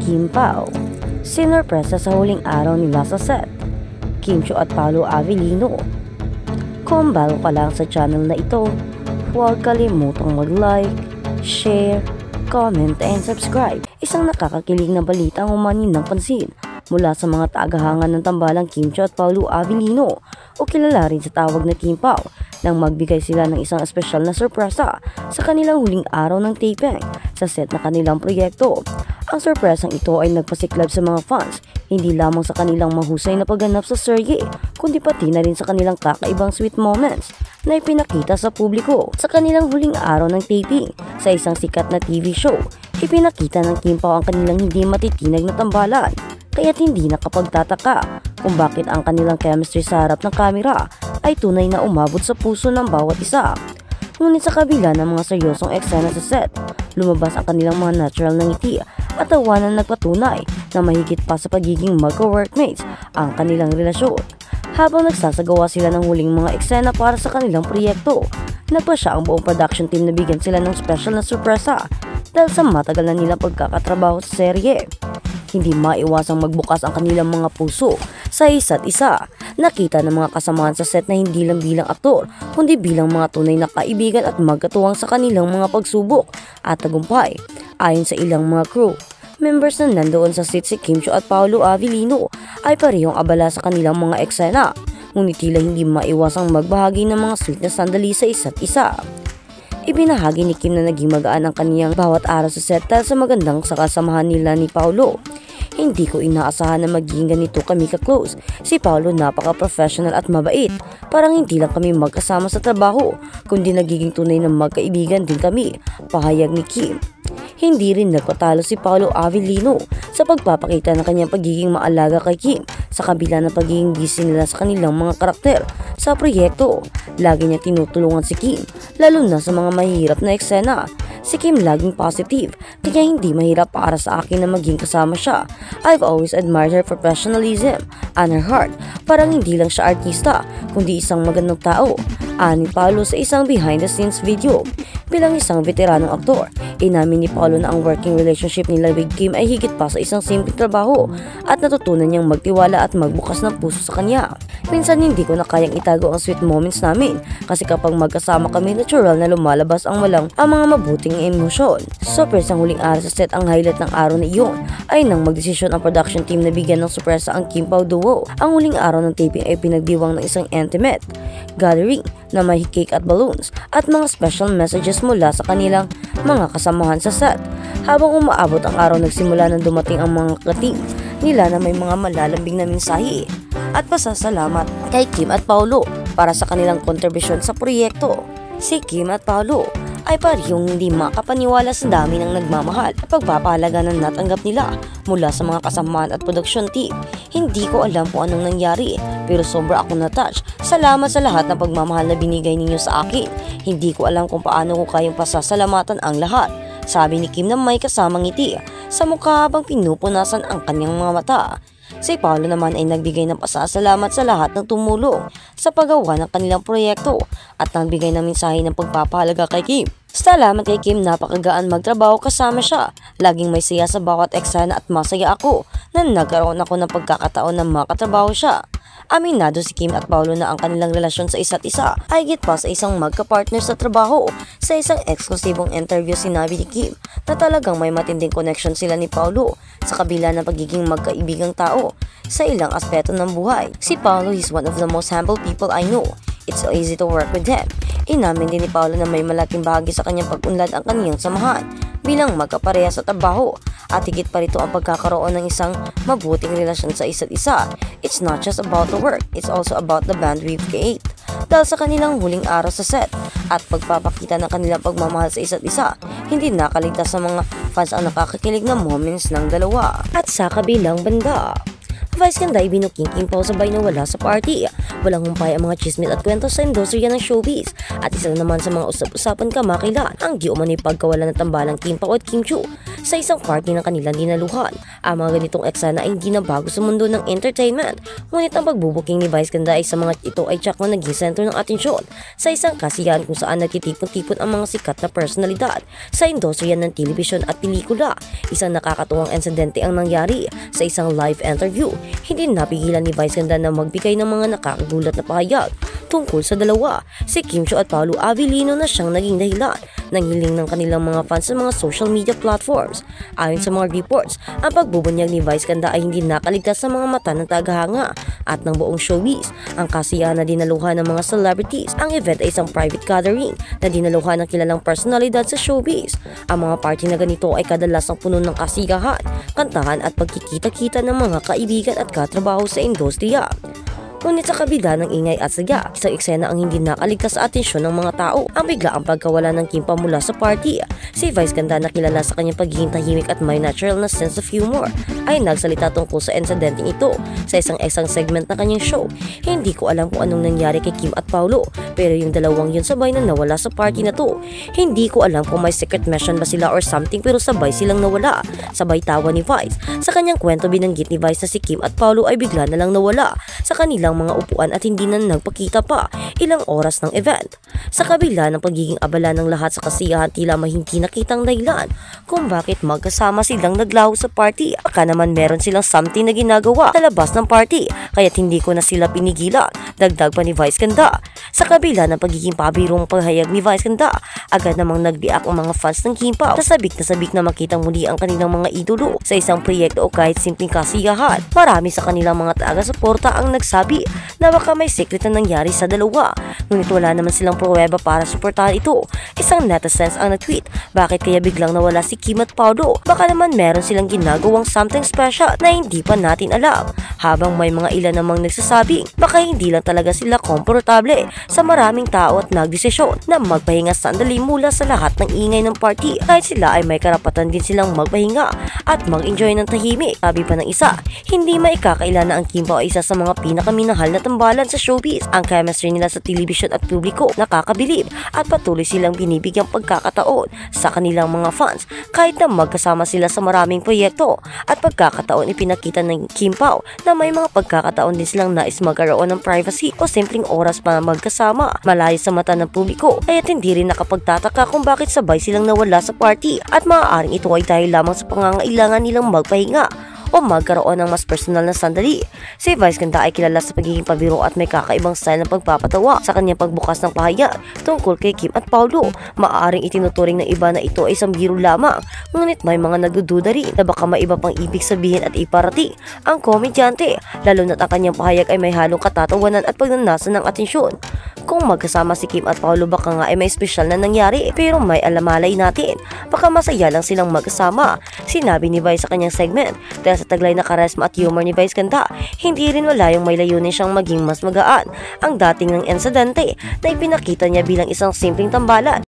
Kim Pao. Sinorpresa sa huling araw nila sa set. Kim Chiu at Paolo Avellino. Kung bago ka lang sa channel na ito, huwag kalimutang mag-like, share, comment, and subscribe. Isang nakakakilig na balita ang humanin ng pansin mula sa mga tagahangan ng tambalang Kim Chiu at Paolo Avellino o kilala rin sa tawag na Kim Pao nang magbigay sila ng isang espesyal na sorpresa sa kanilang huling araw ng taping sa set na kanilang proyekto. Ang sorpresang ito ay nagpasiklab sa mga fans, hindi lamang sa kanilang mahusay na pagganap sa serye, kundi pati na rin sa kanilang kakaibang sweet moments na ipinakita sa publiko. Sa kanilang huling araw ng taping sa isang sikat na TV show, ipinakita ng Kim Pao ang kanilang hindi matitinag na tambalan, kaya't hindi nakapagtataka kung bakit ang kanilang chemistry sa harap ng kamera ay tunay na umabot sa puso ng bawat isa. Ngunit sa kabila ng mga seryosong eksena sa set, lumabas ang kanilang mga natural na ngiti at tawanan nagpatunay na mahigit pa sa pagiging magka-workmates ang kanilang relasyon. Habang nagsasagawa sila ng huling mga eksena para sa kanilang proyekto, nagpasya ang buong production team na bigyan sila ng special na sorpresa dahil sa matagal na nilang pagkakatrabaho sa serye. Hindi maiwasang magbukas ang kanilang mga puso sa isa't isa. Nakita ng mga kasamahan sa set na hindi lang bilang aktor, kundi bilang mga tunay na kaibigan at magkatuwang sa kanilang mga pagsubok at tagumpay. Ayon sa ilang mga crew members na nandoon sa set, si Kim Chiu at Paolo Avellino ay parehong abala sa kanilang mga eksena, ngunit tila hindi maiwasang magbahagi ng mga sweet na sandali sa isa't isa. Ibinahagi ni Kim na naging magaan ang kaniyang bawat araw sa set dahil sa magandang kasamahan nila ni Paolo. Hindi ko inaasahan na magiging ganito kami ka-close. Si Paolo napaka-professional at mabait. Parang hindi lang kami magkasama sa trabaho, kundi nagiging tunay na magkaibigan din kami, pahayag ni Kim. Hindi rin nagpatalo si Paolo Avellino sa pagpapakita ng kanyang pagiging maalaga kay Kim sa kabila ng pagiging busy nila sa kanilang mga karakter sa proyekto. Lagi niya tinutulungan si Kim, lalo na sa mga mahirap na eksena. Si Kim laging positive, kaya hindi mahirap para sa akin na maging kasama siya. I've always admired her professionalism and her heart. Parang hindi lang siya artista, kundi isang magandang tao. Ani Paolo sa isang behind the scenes video. Bilang isang veteranong aktor, inamin ni Paolo na ang working relationship nila with Kim ay higit pa sa isang simpleng trabaho at natutunan niyang magtiwala at magbukas ng puso sa kanya. Minsan hindi ko na kayang itago ang sweet moments namin kasi kapag magkasama kami, natural na lumalabas ang mga mabuting emosyon. Sorpresa ang huling araw sa set. Ang highlight ng araw na iyon ay nang magdesisyon ang production team na bigyan ng sorpresa ang Kim Pao duo. Ang huling araw ng taping ay pinagdiwang ng isang intimate gathering na may cake at balloons at mga special messages mula sa kanilang mga kasamahan sa set. Habang umaabot ang araw, nagsimula nang dumating ang mga ka-team nila na may mga malalambing na mensahe at pasasalamat kay Kim at Paolo para sa kanilang kontribusyon sa proyekto. Si Kim at Paolo ay parehong hindi makapaniwala sa dami ng nagmamahal at pagpapahalaga na natanggap nila mula sa mga kasamahan at production team. Hindi ko alam kung anong nangyari, pero sobra ako na-touch. Salamat sa lahat ng pagmamahal na binigay ninyo sa akin. Hindi ko alam kung paano ko kayang pasasalamatan ang lahat, sabi ni Kim na may kasamang ngiti sa mukha habang pinupunasan ang kanyang mga mata. Si Paolo naman ay nagbigay ng pasasalamat sa lahat ng tumulong sa paggawa ng kanilang proyekto at nagbigay ng mensahe ng pagpapahalaga kay Kim. Salamat kay Kim, napakagaan magtrabaho kasama siya. Laging may saya sa bawat eksena at masaya ako na nagkaroon ako ng pagkakataon na makatrabaho siya. Aminado si Kim at Paolo na ang kanilang relasyon sa isa't isa ay higit pa sa isang magka-partner sa trabaho. Sa isang eksklusibong interview, sinabi ni Kim na talagang may matinding connection sila ni Paolo sa kabila ng pagiging magkaibigang tao sa ilang aspeto ng buhay. Si Paolo is one of the most humble people I know. It's so easy to work with him. Inamin din ni Paolo na may malaking bahagi sa kanyang pag-unlad ang kaniyang samahan bilang magkapareha sa trabaho at higit pa rito ang pagkakaroon ng isang mabuting relasyon sa isa't isa. It's not just about the work, it's also about the bond we've created. Dahil sa kanilang huling araw sa set at pagpapakita ng kanilang pagmamahal sa isa't isa, hindi nakaligtas sa mga fans ang nakakakilig na moments ng dalawa. At sa kabilang banda, Vice ganda ay binuking Kim Pao sabay na wala sa party. Walang humpay ang mga chismis at kwento sa industriya ng showbiz. At isa naman sa mga usap-usapan kamakailan ang di umano'y pagkawalan ng tambalang Kim Pao at Kim Chiu sa isang party ng kanilang dinaluhan. Ang mga ganitong eksena ay hindi na bago sa mundo ng entertainment. Ngunit ang pagbubuking ni Vice ganda ay sa mga ito ay tsak na naging sentro ng atensyon sa isang kasiyahan kung saan nagtitipon-tipon ang mga sikat na personalidad sa industriya ng telebisyon at pelikula. Isang nakakatuwang insidente ang nangyari sa isang live interview. Hindi napigilan ni Vice ganda na magbigay ng mga nakakagulat na pahayag tungkol sa dalawa. Si Kim Chiu at Paolo Avellino na siyang naging dahilan ng hiling ng kanilang mga fans sa mga social media platforms. Ayon sa mga reports, ang pagbubunyag ni Vice ganda ay hindi nakaligtas sa mga mata ng tagahanga at ng buong showbiz. Ang kasiyahan na dinaluhan ng mga celebrities. Ang event ay isang private gathering na dinaluhan ng kilalang personalidad sa showbiz. Ang mga party na ganito ay kadalasang puno ng kasiyahan, kantahan at pagkikita-kita ng mga kaibigan at katrabaho sa industriya. Ngunit sa kabila ng ingay at saya, isang eksena ang hindi nakaligtas sa atensyon ng mga tao. Ang biglaang pagkawala ng Kim Pao mula sa party. Si Vice ganda na kilala sa kanyang pagiging tahimik at may natural na sense of humor ay nagsalita tungkol sa insidenteng ito sa isang segment ng kanyang show. Hindi ko alam kung anong nangyari kay Kim at Paolo, pero yung dalawang yun sabay na nawala sa party na to. Hindi ko alam kung may secret mission ba sila or something, pero sabay silang nawala. Sabay tawa ni Vice. Sa kanyang kwento, binanggit ni Vice na si Kim at Paolo ay bigla na lang nawala sa kanilang mga upuan at hindi na nagpakita pa ilang oras ng event. Sa kabila ng pagiging abala ng lahat sa kasiyahan, tila may hindi nakitang dahilan kung bakit magkasama silang naglaho sa party. Baka naman meron silang something na ginagawa sa labas ng party, kaya't hindi ko na sila pinigilan. Dagdag pa ni Vice ganda. Sa kabila ng pagiging pabirong paghayag ni Vice ganda, agad namang nagbiak ang mga fans ng Kim Pao. Nasabik na makitang muli ang kanilang mga idolo sa isang proyekto o kahit simpleng kasiyahan. Marami sa kanilang mga taga-suporta ang nagsabi na baka may secret na nangyari sa dalawa. Ngunit wala naman silang pruweba para suportahan ito. Isang netizens ang nag-tweet, bakit kaya biglang nawala si Kim at Paolo? Baka naman meron silang ginagawang something special na hindi pa natin alam. Habang may mga ilan namang nagsasabing baka hindi lang talaga sila komportable sa maraming tao at nagdesisyon na magpahinga sandali mula sa lahat ng ingay ng party. Kahit sila ay may karapatan din silang magpahinga at mag-enjoy ng tahimik. Sabi pa ng isa, hindi maikakaila na ang Kim Pao ay isa sa mga pinakaminahal na tambalan sa showbiz. Ang chemistry nila sa telebisyon at publiko nakakabilib at patuloy silang binibigyang pagkakataon sa kanilang mga fans kahit na magkasama sila sa maraming proyekto. At pagkakataon ipinakita ng Kim Pao na may mga pagkakataon din silang nais magkaroon ng privacy o simpleng oras para magkasama malayo sa mata ng publiko, kaya't hindi rin nakapagtataka kung bakit sabay silang nawala sa party at maaaring ito ay dahil lamang sa pangangailangan nilang magpahinga o magkaroon ng mas personal na sandali. Si Vice ganda ay kilala sa pagiging pabiro at may kakaibang style ng pagpapatawa. Sa kanyang pagbukas ng pahayag tungkol kay Kim at Paolo, maaaring itinuturing ng iba na ito ay isang biro lamang, ngunit may mga nagdududa rin na baka may iba pang ibig sabihin at iparating ang komedyante, lalo na't ang kanyang pahayag ay may halong katatawanan at pagnanasa ng atensyon. Kung magkasama si Kim at Paolo, baka nga ay may espesyal na nangyari, pero may alamalay natin, baka masaya lang silang magkasama. Sinabi ni Vice sa kanyang segment. Dahil sa taglay na karesma at humor ni Vice ganda, hindi rin wala yung may layunin siyang maging mas magaan ang dating ng insidente na ipinakita niya bilang isang simpleng tambalan.